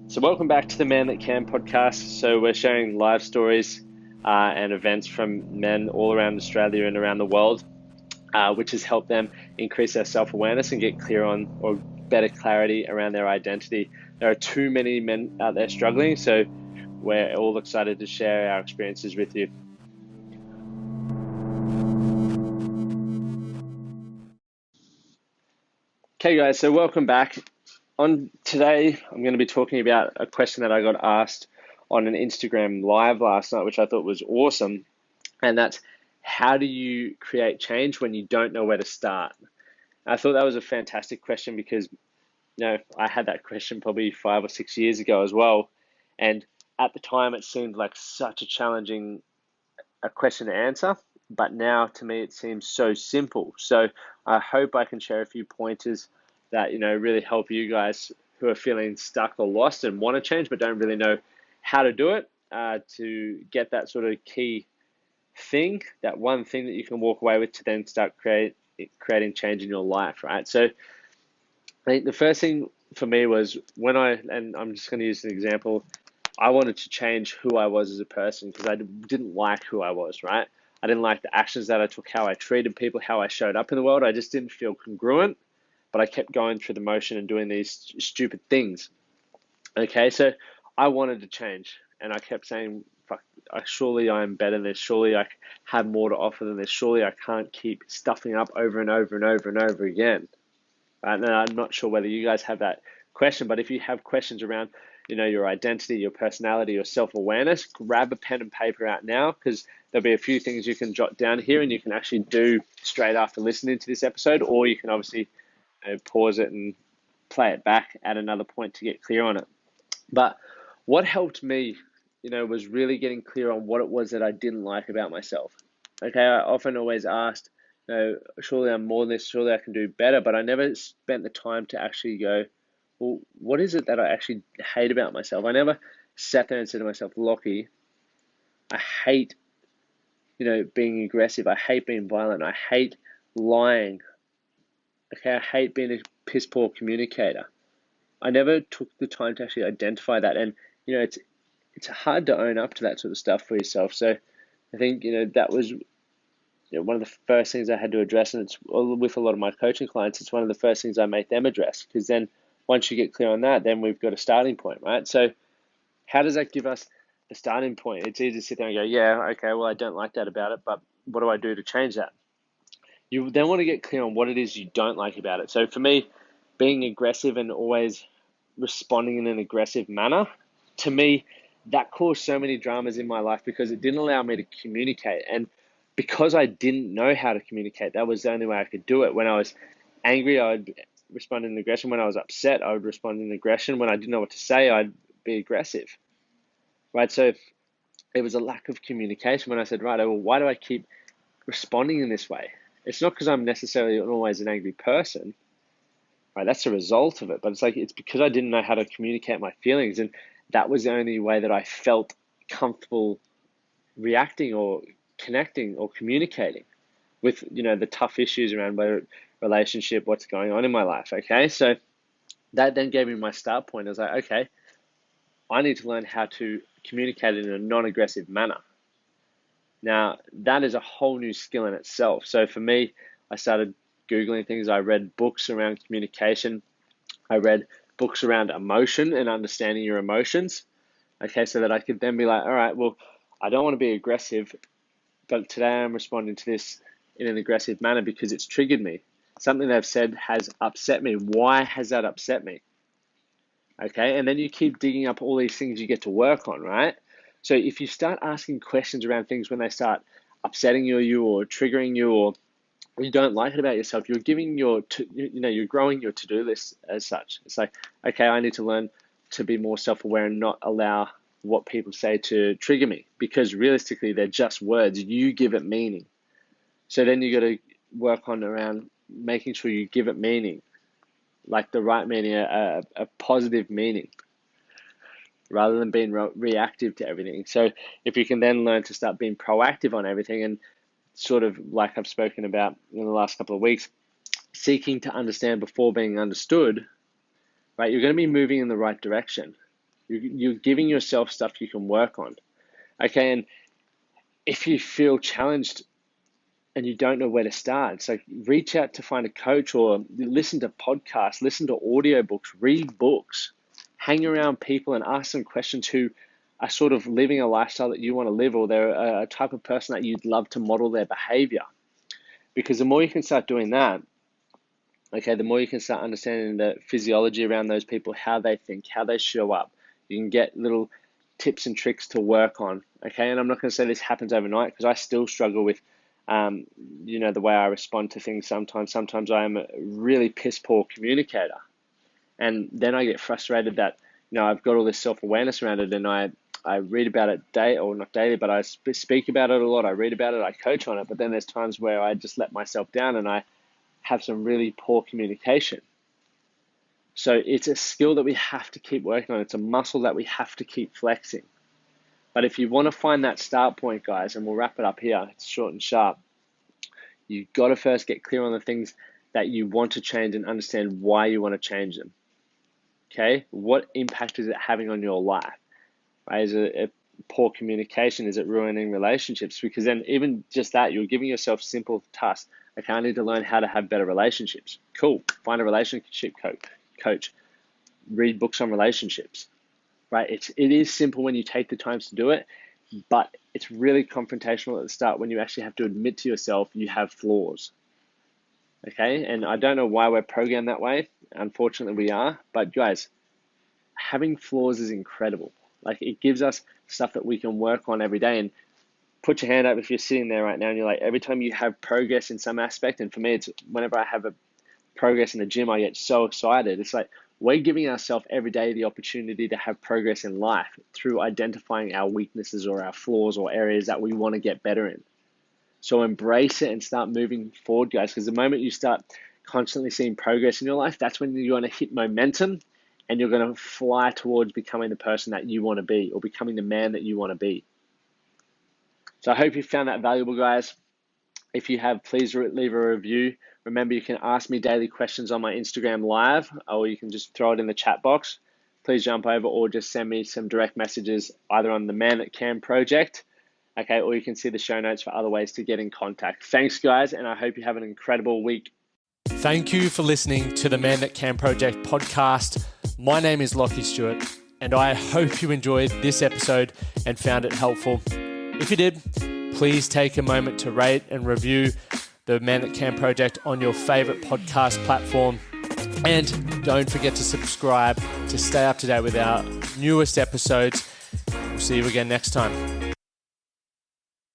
So, welcome back to the Man That Can podcast. So, we're sharing live stories and events from men all around Australia and around the world, which has helped them increase their self awareness and get clear on or better clarity around their identity. There are too many men out there struggling, so we're all excited to share our experiences with you. Okay, guys, so welcome back. On today, I'm going to be talking about a question that I got asked on an Instagram live last night, which I thought was awesome. And that's, how do you create change when you don't know where to start? I thought that was a fantastic question because, I had that question probably 5 or 6 years ago as well. And at the time, it seemed like such a challenging question to answer. But now to me, it seems so simple. So I hope I can share a few pointers that, really help you guys who are feeling stuck or lost and want to change, but don't really know how to do it, to get that sort of key thing, that one thing that you can walk away with to then start creating change in your life, right? So I think the first thing for me was and I'm just going to use an example, I wanted to change who I was as a person because I didn't like who I was, right? I didn't like the actions that I took, how I treated people, how I showed up in the world. I just didn't feel congruent, but I kept going through the motion and doing these stupid things. Okay, so I wanted to change, and I kept saying, "Fuck, surely I am better than this. Surely I have more to offer than this. Surely I can't keep stuffing up over and over and over and over again." And I'm not sure whether you guys have that question, but if you have questions around, your identity, your personality, your self-awareness, grab a pen and paper out now, because there'll be a few things you can jot down here and you can actually do straight after listening to this episode, or you can obviously pause it and play it back at another point to get clear on it. But what helped me, was really getting clear on what it was that I didn't like about myself. Okay, I often always asked, surely I'm more than this, surely I can do better, but I never spent the time to actually go, well, what is it that I actually hate about myself? I never sat there and said to myself, Lockie, I hate, being aggressive. I hate being violent. I hate lying. Okay, I hate being a piss poor communicator. I never took the time to actually identify that, and it's hard to own up to that sort of stuff for yourself. So I think that was one of the first things I had to address, and it's with a lot of my coaching clients. It's one of the first things I make them address, because then once you get clear on that, then we've got a starting point, right? So how does that give us the starting point? It's easy to sit there and go, yeah, okay, well, I don't like that about it, but what do I do to change that? You then want to get clear on what it is you don't like about it. So for me, being aggressive and always responding in an aggressive manner, to me, that caused so many dramas in my life because it didn't allow me to communicate. And because I didn't know how to communicate, that was the only way I could do it. When I was angry, I would respond in aggression. When I was upset, I would respond in aggression. When I didn't know what to say, I'd be aggressive, right? So it was a lack of communication when I said, right, well, why do I keep responding in this way? It's not because I'm necessarily always an angry person, right? That's a result of it. But it's because I didn't know how to communicate my feelings. And that was the only way that I felt comfortable reacting or connecting or communicating with, the tough issues around whether relationship, what's going on in my life. Okay. So that then gave me my start point. I was like, okay, I need to learn how to communicate in a non-aggressive manner. Now, that is a whole new skill in itself. So for me, I started Googling things. I read books around communication. I read books around emotion and understanding your emotions. Okay, so that I could then be like, all right, well, I don't want to be aggressive, but today I'm responding to this in an aggressive manner because it's triggered me. Something they've said has upset me. Why has that upset me? Okay, and then you keep digging up all these things you get to work on, right? So if you start asking questions around things when they start upsetting you or triggering you, or you don't like it about yourself, you're giving you're growing your to-do list as such. It's like, okay, I need to learn to be more self-aware and not allow what people say to trigger me, because realistically they're just words. You give it meaning. So then you got to work on around making sure you give it meaning, like the right meaning, a positive meaning, rather than being reactive to everything. So if you can then learn to start being proactive on everything, and sort of like I've spoken about in the last couple of weeks, seeking to understand before being understood, right, you're going to be moving in the right direction. You're giving yourself stuff you can work on. Okay, and if you feel challenged and you don't know where to start, so reach out to find a coach or listen to podcasts, listen to audiobooks, read books, hang around people and ask them questions who are sort of living a lifestyle that you want to live, or they're a type of person that you'd love to model their behavior. Because the more you can start doing that, okay, the more you can start understanding the physiology around those people, how they think, how they show up. You can get little tips and tricks to work on, okay? And I'm not going to say this happens overnight, because I still struggle with, the way I respond to things sometimes. Sometimes I am a really piss poor communicator. And then I get frustrated that, I've got all this self-awareness around it, and I read about it not daily, but I speak about it a lot. I read about it, I coach on it, but then there's times where I just let myself down and I have some really poor communication. So it's a skill that we have to keep working on. It's a muscle that we have to keep flexing. But if you want to find that start point, guys, and we'll wrap it up here, it's short and sharp, you've got to first get clear on the things that you want to change and understand why you want to change them. Okay? What impact is it having on your life? Right? Is it a poor communication? Is it ruining relationships? Because then even just that, you're giving yourself simple tasks. Okay, I need to learn how to have better relationships. Cool. Find a relationship coach. Read books on relationships. Right? It is simple when you take the time to do it, but it's really confrontational at the start when you actually have to admit to yourself you have flaws. Okay? And I don't know why we're programmed that way. Unfortunately, we are. But guys, having flaws is incredible. Like, it gives us stuff that we can work on every day. And put your hand up if you're sitting there right now and you're like, every time you have progress in some aspect, and for me, it's whenever I have a progress in the gym, I get so excited. It's like we're giving ourselves every day the opportunity to have progress in life through identifying our weaknesses or our flaws or areas that we want to get better in. So embrace it and start moving forward, guys, because the moment you start constantly seeing progress in your life, that's when you're going to hit momentum and you're going to fly towards becoming the person that you want to be, or becoming the man that you want to be. So I hope you found that valuable, guys. If you have, please leave a review. Remember, you can ask me daily questions on my Instagram live, or you can just throw it in the chat box. Please jump over or just send me some direct messages either on the Man That Can project, okay, or you can see the show notes for other ways to get in contact. Thanks, guys, and I hope you have an incredible week. Thank you for listening to the Man That Can Project podcast. My name is Lockie Stewart, and I hope you enjoyed this episode and found it helpful. If you did, please take a moment to rate and review the Man That Can Project on your favorite podcast platform. And don't forget to subscribe to stay up to date with our newest episodes. We'll see you again next time.